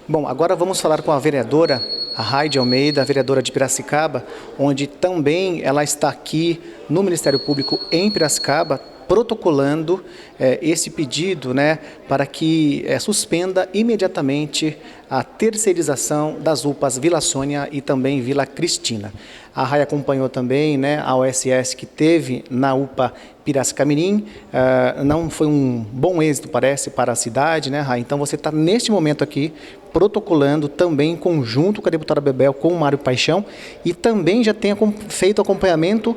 Bom, agora vamos falar com a vereadora, a Raide Almeida, a vereadora de Piracicaba, onde também ela está aqui no Ministério Público em Piracicaba, protocolando esse pedido, né, para que suspenda imediatamente a terceirização das UPAs Vila Sônia e também Vila Cristina. A Rai acompanhou também, né, a OSS que teve na UPA Piracicamirim, não foi um bom êxito, parece, para a cidade, né, Rai? Então você está neste momento aqui protocolando também em conjunto com a deputada Bebel, com o Mário Paixão, e também já tem feito acompanhamento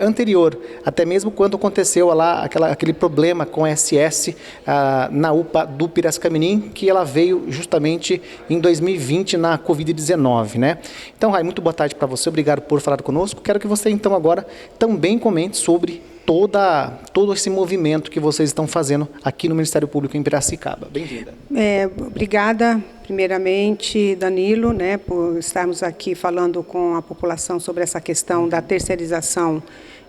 anterior, até mesmo quando aconteceu lá aquele problema com a SS na UPA do Piracicamirim, que ela veio justamente em 2020 na Covid-19, né? Então, Rai, muito boa tarde para você, obrigado por falar conosco. Quero que você, então, agora também comente sobre todo esse movimento que vocês estão fazendo aqui no Ministério Público em Piracicaba. Bem-vinda. Obrigada, primeiramente, Danilo, né, por estarmos aqui falando com a população sobre essa questão da terceirização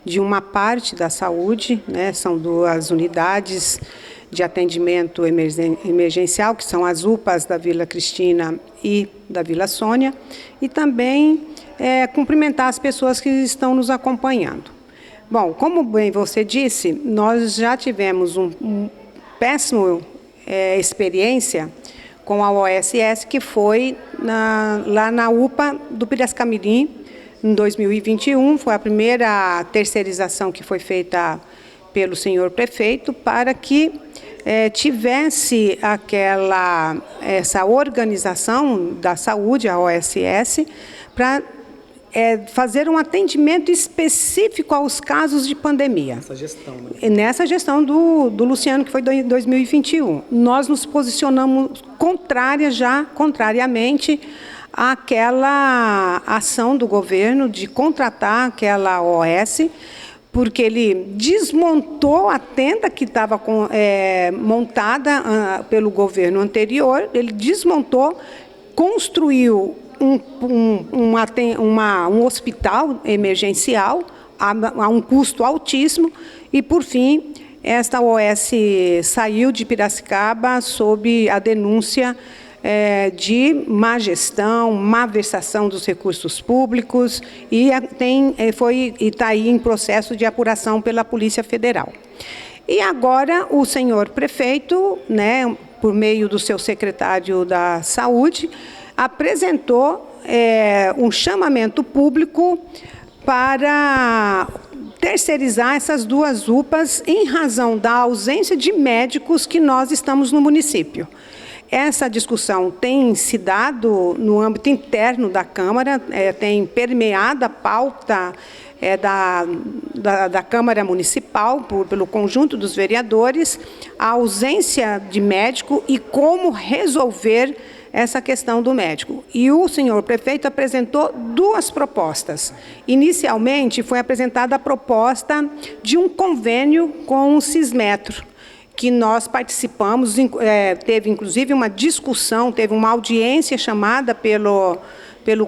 de uma parte da saúde, né, são duas unidades de atendimento emergencial, que são as UPAs da Vila Cristina e da Vila Sônia, e também cumprimentar as pessoas que estão nos acompanhando. Bom, como bem você disse, nós já tivemos um péssimo experiência com a OSS, que foi lá na UPA do Piracicamirim, em 2021, foi a primeira terceirização que foi feita pelo senhor prefeito para que tivesse essa organização da saúde, a OSS, para fazer um atendimento específico aos casos de pandemia. Essa gestão, né? Nessa gestão do Luciano, que foi em 2021. Nós nos posicionamos contrariamente àquela ação do governo de contratar aquela OS, porque ele desmontou a tenda que estava montada pelo governo anterior, ele desmontou, construiu um hospital emergencial a um custo altíssimo e, por fim, esta OS saiu de Piracicaba sob a denúncia de má gestão, má versação dos recursos públicos e está aí em processo de apuração pela Polícia Federal. E agora o senhor prefeito, né, por meio do seu secretário da Saúde, apresentou um chamamento público para terceirizar essas duas UPAs em razão da ausência de médicos que nós estamos no município. Essa discussão tem se dado no âmbito interno da Câmara, tem permeado a pauta da Câmara Municipal, pelo conjunto dos vereadores, a ausência de médico e como resolver essa questão do médico. E o senhor prefeito apresentou duas propostas. Inicialmente, foi apresentada a proposta de um convênio com o Cismetro, que nós participamos, teve inclusive uma discussão, teve uma audiência chamada pelo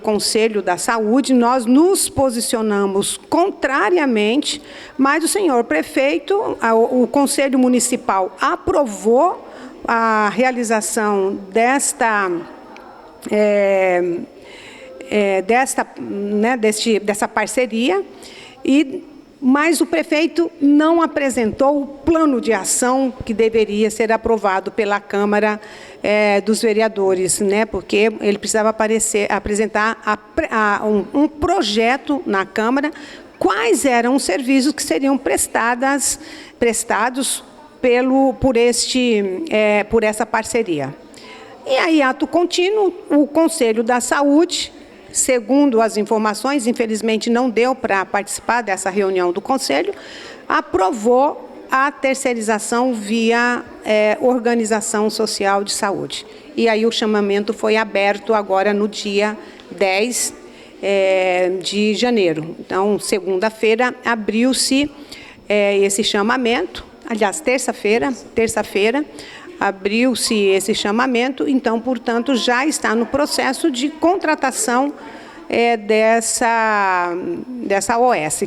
Conselho da Saúde, nós nos posicionamos contrariamente, mas o senhor prefeito, o Conselho Municipal aprovou a realização dessa parceria, mas o prefeito não apresentou o plano de ação que deveria ser aprovado pela Câmara dos Vereadores, né, porque ele precisava apresentar um projeto na Câmara, quais eram os serviços que seriam prestados por essa parceria. E aí, ato contínuo, o Conselho da Saúde, segundo as informações, infelizmente não deu para participar dessa reunião do Conselho, aprovou a terceirização via Organização Social de Saúde. E aí o chamamento foi aberto agora no dia 10 de janeiro. Então, segunda-feira, abriu-se esse chamamento, aliás, terça-feira, abriu-se esse chamamento, então, portanto, já está no processo de contratação dessa OS,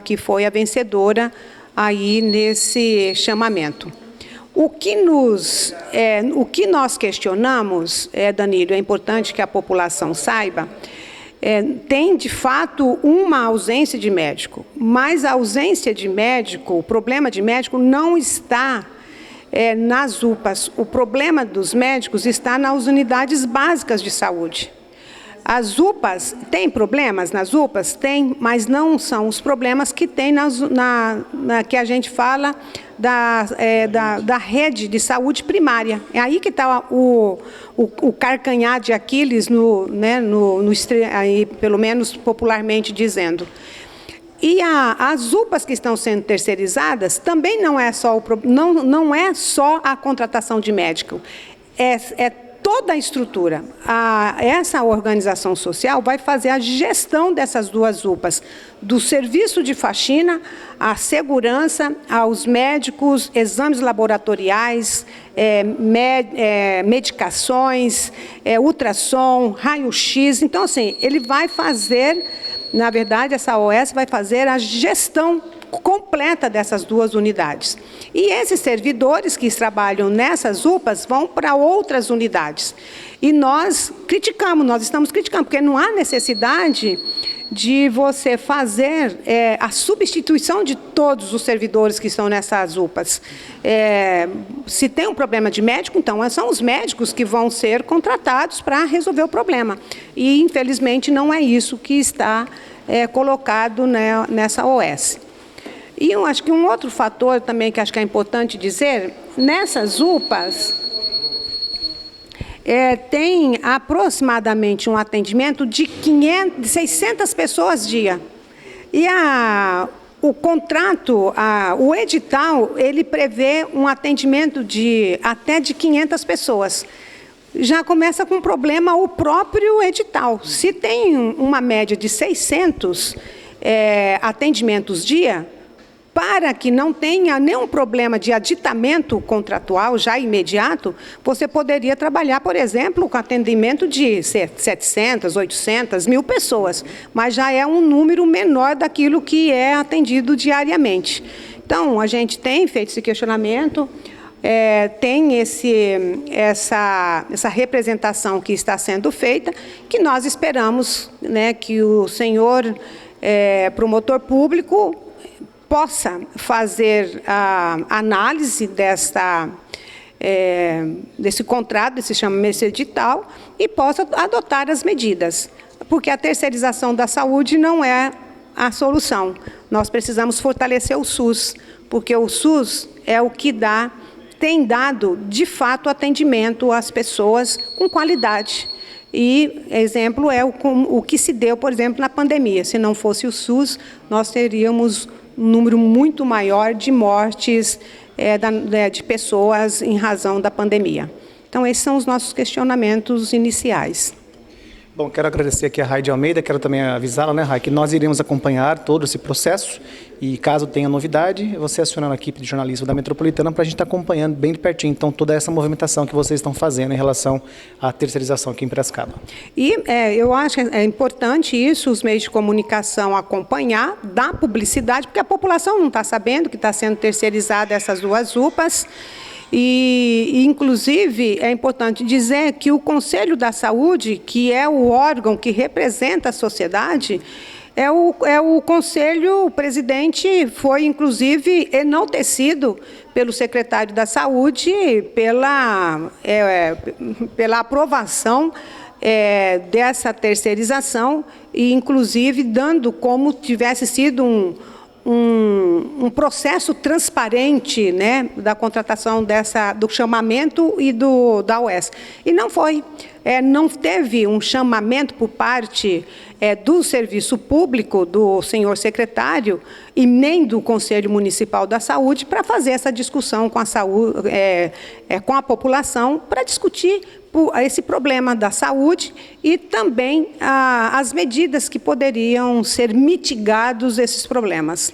que foi a vencedora aí nesse chamamento. O que nós questionamos, Danilo, é importante que a população saiba, tem, de fato, uma ausência de médico, mas a ausência de médico, o problema de médico não está nas UPAs. O problema dos médicos está nas unidades básicas de saúde. As UPAs, tem problemas nas UPAs? Tem, mas não são os problemas que tem que a gente fala da rede de saúde primária. É aí que está o calcanhar de Aquiles, aí, pelo menos popularmente dizendo. E as UPAs que estão sendo terceirizadas também não é só a contratação de médico, é toda a estrutura. Essa organização social vai fazer a gestão dessas duas UPAs, do serviço de faxina, a segurança, aos médicos, exames laboratoriais, medicações, ultrassom, raio-x. Então, assim, ele vai fazer, na verdade, essa OS vai fazer a gestão completa dessas duas unidades. E esses servidores que trabalham nessas UPAs vão para outras unidades. E nós estamos criticando, porque não há necessidade de você fazer a substituição de todos os servidores que estão nessas UPAs. Se tem um problema de médico, então são os médicos que vão ser contratados para resolver o problema. E, infelizmente, não é isso que está colocado nessa OS. E eu acho que um outro fator também que acho que é importante dizer, nessas UPAs tem aproximadamente um atendimento de 600 pessoas dia. E o contrato, o edital, ele prevê um atendimento até de 500 pessoas. Já começa com um problema o próprio edital. Se tem uma média de 600 atendimentos dia, para que não tenha nenhum problema de aditamento contratual já imediato, você poderia trabalhar, por exemplo, com atendimento de 700, 800, 1.000 pessoas, mas já é um número menor daquilo que é atendido diariamente. Então, a gente tem feito esse questionamento, tem essa representação que está sendo feita, que nós esperamos, que o senhor promotor público possa fazer a análise desse contrato, desse edital, e possa adotar as medidas, porque a terceirização da saúde não é a solução. Nós precisamos fortalecer o SUS, porque o SUS é o que tem dado, de fato, atendimento às pessoas com qualidade. E exemplo é o que se deu, por exemplo, na pandemia. Se não fosse o SUS, nós teríamos um número muito maior de mortes de pessoas em razão da pandemia. Então, esses são os nossos questionamentos iniciais. Bom, quero agradecer aqui a Raide Almeida, quero também avisá-la, Rai, que nós iremos acompanhar todo esse processo e, caso tenha novidade, você acionando a equipe de jornalismo da Metropolitana para a gente estar acompanhando bem de pertinho, então, toda essa movimentação que vocês estão fazendo em relação à terceirização aqui em Piracicaba. E eu acho que é importante isso, os meios de comunicação acompanhar, dar publicidade, porque a população não está sabendo que está sendo terceirizada essas duas UPAs. E, inclusive, é importante dizer que o Conselho da Saúde, que é o órgão que representa a sociedade, é o conselho, o presidente foi, inclusive, enaltecido pelo secretário da Saúde pela aprovação dessa terceirização e, inclusive, dando como tivesse sido um processo transparente, da contratação do chamamento e da UES. E não foi. Não teve um chamamento por parte do serviço público, do senhor secretário, e nem do Conselho Municipal da Saúde, para fazer essa discussão com com a população, para discutir esse problema da saúde e também as medidas que poderiam ser mitigados esses problemas.